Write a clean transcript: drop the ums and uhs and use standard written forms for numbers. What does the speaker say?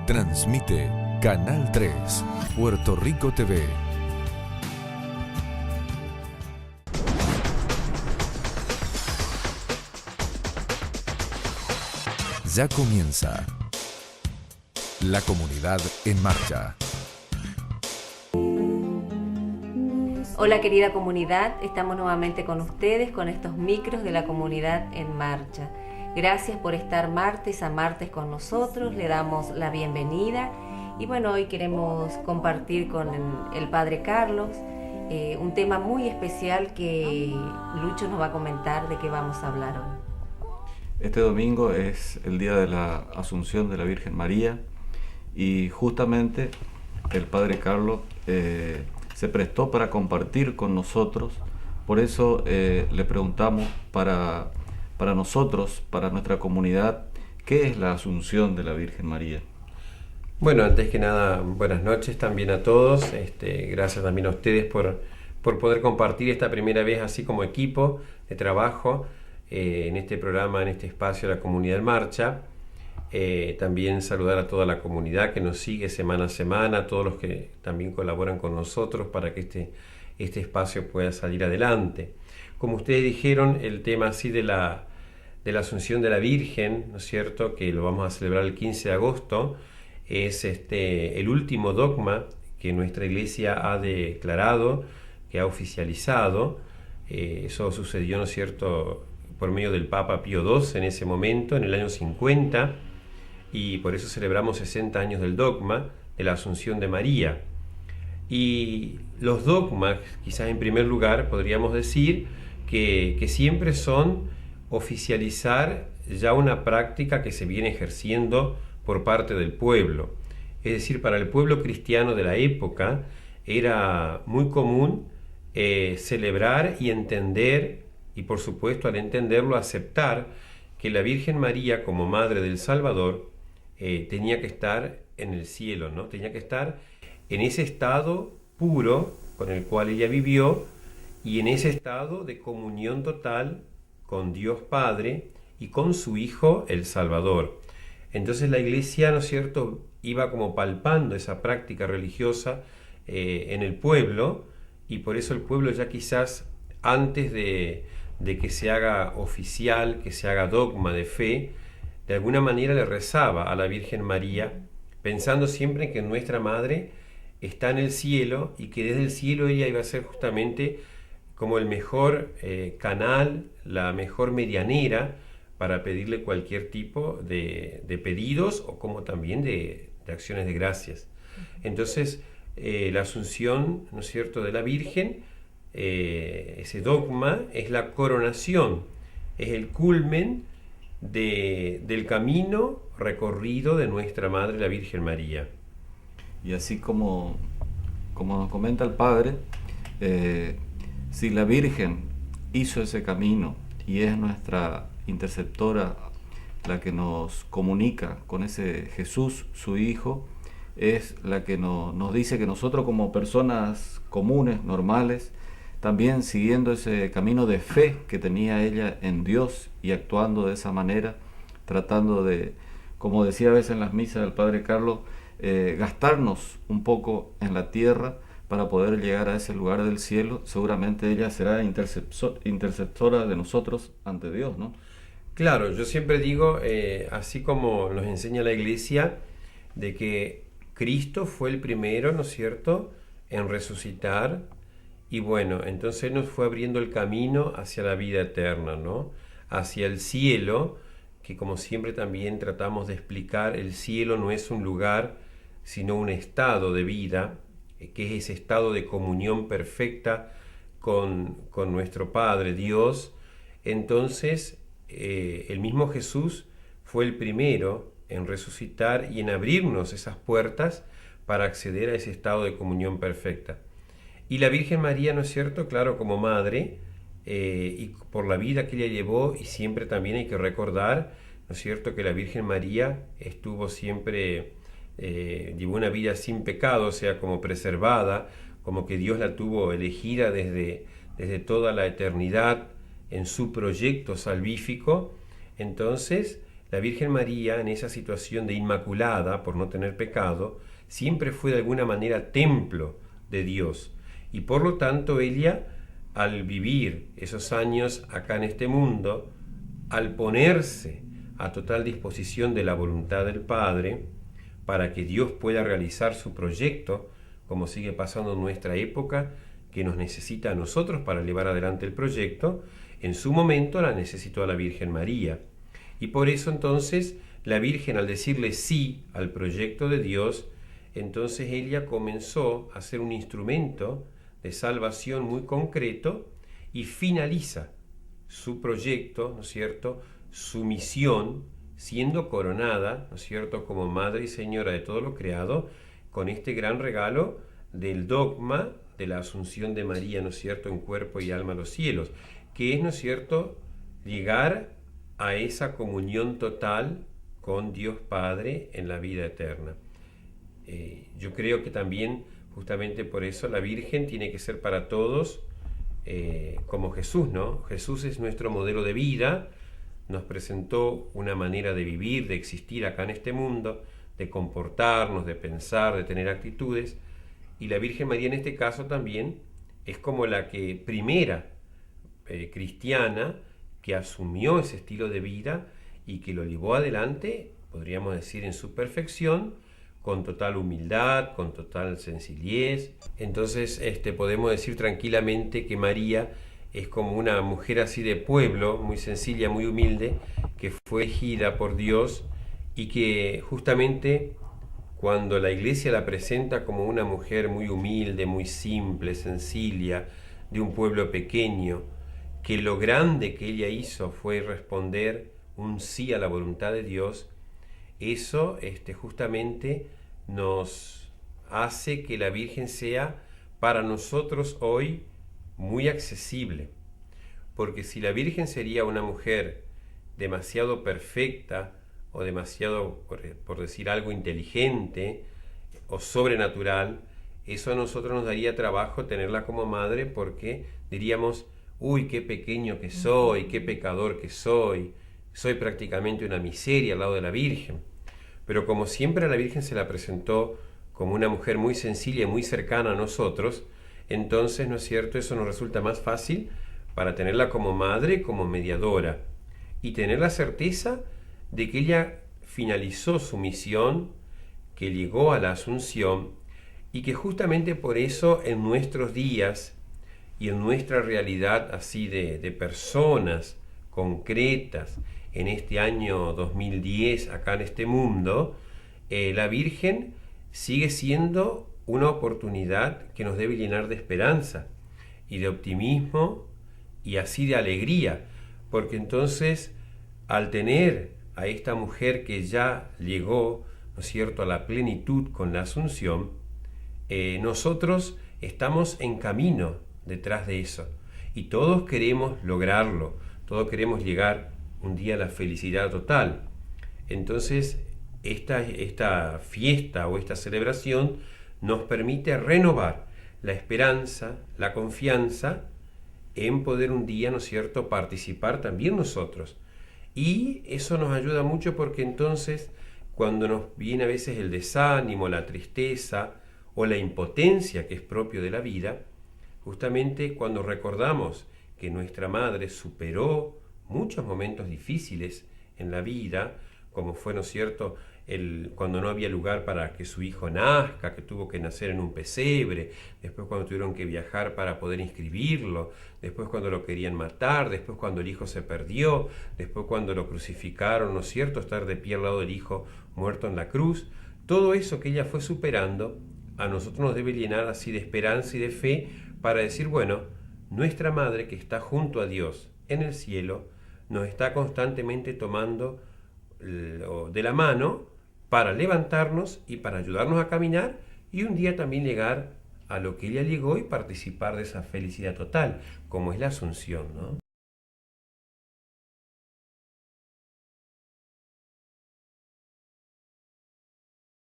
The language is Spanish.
Transmite Canal 3, Puerto Rico TV. Ya comienza La Comunidad en Marcha. Hola querida comunidad, estamos nuevamente con ustedes con estos micros de La Comunidad en Marcha. Gracias por estar martes a martes con nosotros, le damos la bienvenida y bueno, hoy queremos compartir con el Padre Carlos un tema muy especial que Lucho nos va a comentar de qué vamos a hablar hoy. Este domingo es el día de la Asunción de la Virgen María y justamente el Padre Carlos se prestó para compartir con nosotros. Por eso le preguntamos para nosotros, para nuestra comunidad, ¿qué es la Asunción de la Virgen María? Bueno, antes que nada, buenas noches también a todos. Gracias también a ustedes por poder compartir esta primera vez así como equipo de trabajo en este programa, en este espacio, La Comunidad en Marcha. También saludar a toda la comunidad que nos sigue semana a semana, a todos los que también colaboran con nosotros para que este espacio pueda salir adelante. Como ustedes dijeron, el tema así de la Asunción de la Virgen, ¿no es cierto?, que lo vamos a celebrar el 15 de agosto, es el último dogma que nuestra Iglesia ha declarado, que ha oficializado. Eso sucedió, ¿no es cierto?, por medio del Papa Pío II en ese momento, en el año 50, y por eso celebramos 60 años del dogma de la Asunción de María. Y los dogmas, quizás en primer lugar, podríamos decir que siempre son oficializar ya una práctica que se viene ejerciendo por parte del pueblo. Es decir, para el pueblo cristiano de la época era muy común celebrar y entender, y por supuesto al entenderlo aceptar que la Virgen María como Madre del Salvador tenía que estar en el cielo, ¿no? Tenía que estar en ese estado puro con el cual ella vivió y en ese estado de comunión total con Dios Padre y con su Hijo el Salvador. Entonces la Iglesia, ¿no es cierto?, iba como palpando esa práctica religiosa en el pueblo, y por eso el pueblo ya quizás antes de que se haga oficial, que se haga dogma de fe, de alguna manera le rezaba a la Virgen María, pensando siempre que nuestra Madre está en el cielo y que desde el cielo ella iba a ser justamente como el mejor canal, la mejor medianera para pedirle cualquier tipo de pedidos o como también de acciones de gracias. Entonces, la Asunción, ¿no es cierto?, de la Virgen, ese dogma es la coronación, es el culmen del camino recorrido de nuestra Madre, la Virgen María. Y así como nos comenta el Padre, si la Virgen hizo ese camino y es nuestra interceptora, la que nos comunica con ese Jesús, su Hijo, es la que nos dice que nosotros como personas comunes, normales, también siguiendo ese camino de fe que tenía ella en Dios y actuando de esa manera, tratando de, como decía a veces en las misas del Padre Carlos, gastarnos un poco en la tierra para poder llegar a ese lugar del cielo. Seguramente ella será interceptora de nosotros ante Dios, ¿no? Claro, yo siempre digo, así como nos enseña la Iglesia, de que Cristo fue el primero, ¿no es cierto?, en resucitar, y bueno, entonces nos fue abriendo el camino hacia la vida eterna, ¿no?, hacia el cielo, que como siempre también tratamos de explicar, el cielo no es un lugar, sino un estado de vida, que es ese estado de comunión perfecta con nuestro Padre Dios. Entonces, el mismo Jesús fue el primero en resucitar y en abrirnos esas puertas para acceder a ese estado de comunión perfecta. Y la Virgen María, ¿no es cierto?, claro, como madre, y por la vida que ella llevó, y siempre también hay que recordar, ¿no es cierto?, que la Virgen María estuvo siempre, llevó una vida sin pecado, o sea, como preservada, como que Dios la tuvo elegida desde toda la eternidad en su proyecto salvífico. Entonces la Virgen María, en esa situación de inmaculada, por no tener pecado, siempre fue de alguna manera templo de Dios. Y por lo tanto ella, al vivir esos años acá en este mundo, al ponerse a total disposición de la voluntad del Padre, para que Dios pueda realizar su proyecto, como sigue pasando en nuestra época, que nos necesita a nosotros para llevar adelante el proyecto, en su momento la necesitó a la Virgen María. Y por eso entonces la Virgen, al decirle sí al proyecto de Dios, entonces ella comenzó a ser un instrumento de salvación muy concreto y finaliza su proyecto, ¿no es cierto?, su misión, siendo coronada, ¿no es cierto?, como Madre y Señora de todo lo creado, con este gran regalo del dogma de la Asunción de María, ¿no es cierto?, en cuerpo y alma a los cielos, que es, ¿no es cierto?, llegar a esa comunión total con Dios Padre en la vida eterna. Yo creo que también, justamente por eso, la Virgen tiene que ser para todos como Jesús, ¿no? Jesús es nuestro modelo de vida, nos presentó una manera de vivir, de existir acá en este mundo, de comportarnos, de pensar, de tener actitudes, y la Virgen María en este caso también es como la que primera cristiana que asumió ese estilo de vida y que lo llevó adelante, podríamos decir, en su perfección, con total humildad, con total sencillez. Entonces podemos decir tranquilamente que María es como una mujer así de pueblo, muy sencilla, muy humilde, que fue elegida por Dios y que justamente cuando la Iglesia la presenta como una mujer muy humilde, muy simple, sencilla, de un pueblo pequeño, que lo grande que ella hizo fue responder un sí a la voluntad de Dios, eso justamente nos hace que la Virgen sea para nosotros hoy muy accesible. Porque si la Virgen sería una mujer demasiado perfecta o demasiado, por decir algo, inteligente o sobrenatural, eso a nosotros nos daría trabajo tenerla como madre, porque diríamos: uy, qué pequeño que soy, qué pecador que soy prácticamente una miseria al lado de la Virgen. Pero como siempre a la Virgen se la presentó como una mujer muy sencilla y muy cercana a nosotros, entonces, ¿no es cierto?, eso nos resulta más fácil para tenerla como madre, como mediadora, y tener la certeza de que ella finalizó su misión, que llegó a la Asunción, y que justamente por eso en nuestros días y en nuestra realidad así de personas concretas, en este año 2010, acá en este mundo, la Virgen sigue siendo una oportunidad que nos debe llenar de esperanza y de optimismo y así de alegría, porque entonces al tener a esta mujer que ya llegó, ¿no es cierto?, a la plenitud con la Asunción, nosotros estamos en camino detrás de eso y todos queremos lograrlo, todos queremos llegar un día a la felicidad total. Entonces esta fiesta o esta celebración nos permite renovar la esperanza, la confianza en poder un día, ¿no es cierto?, participar también nosotros. Y eso nos ayuda mucho porque entonces cuando nos viene a veces el desánimo, la tristeza o la impotencia que es propio de la vida, justamente cuando recordamos que nuestra madre superó muchos momentos difíciles en la vida, como fue, ¿no es cierto?, cuando no había lugar para que su hijo nazca, que tuvo que nacer en un pesebre, después cuando tuvieron que viajar para poder inscribirlo, después cuando lo querían matar, después cuando el hijo se perdió, después cuando lo crucificaron, ¿no es cierto?, estar de pie al lado del hijo muerto en la cruz. Todo eso que ella fue superando, a nosotros nos debe llenar así de esperanza y de fe para decir, bueno, nuestra madre que está junto a Dios en el cielo, nos está constantemente tomando de la mano para levantarnos y para ayudarnos a caminar y un día también llegar a lo que ella llegó y participar de esa felicidad total, como es la Asunción, ¿no?